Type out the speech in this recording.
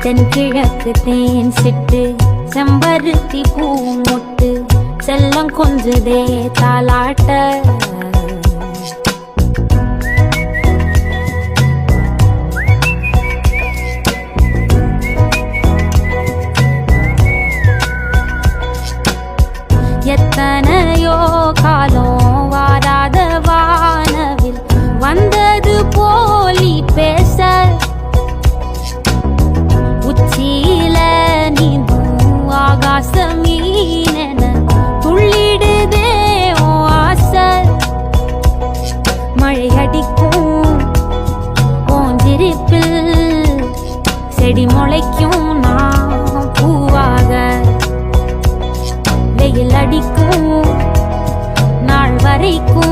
தென்கிழக்கு தேன் சிட்டு செம்பருத்தி பூ முட்டு செல்லம் கொஞ்சதே தாலாட்ட எத்தனையோ காலம் வாராத வானவில் வந்தது போலி பேச உச்சியில நீந்தும் ஆகாச மீனென துள்ளிடுதே ஓ ஆசை மழை அடிக்கும் ஓஞ்சிருப்பில் செடி முளைக்கும் நான் பூவாக வெயில் அடிக்கும் நாள் வரைக்கும்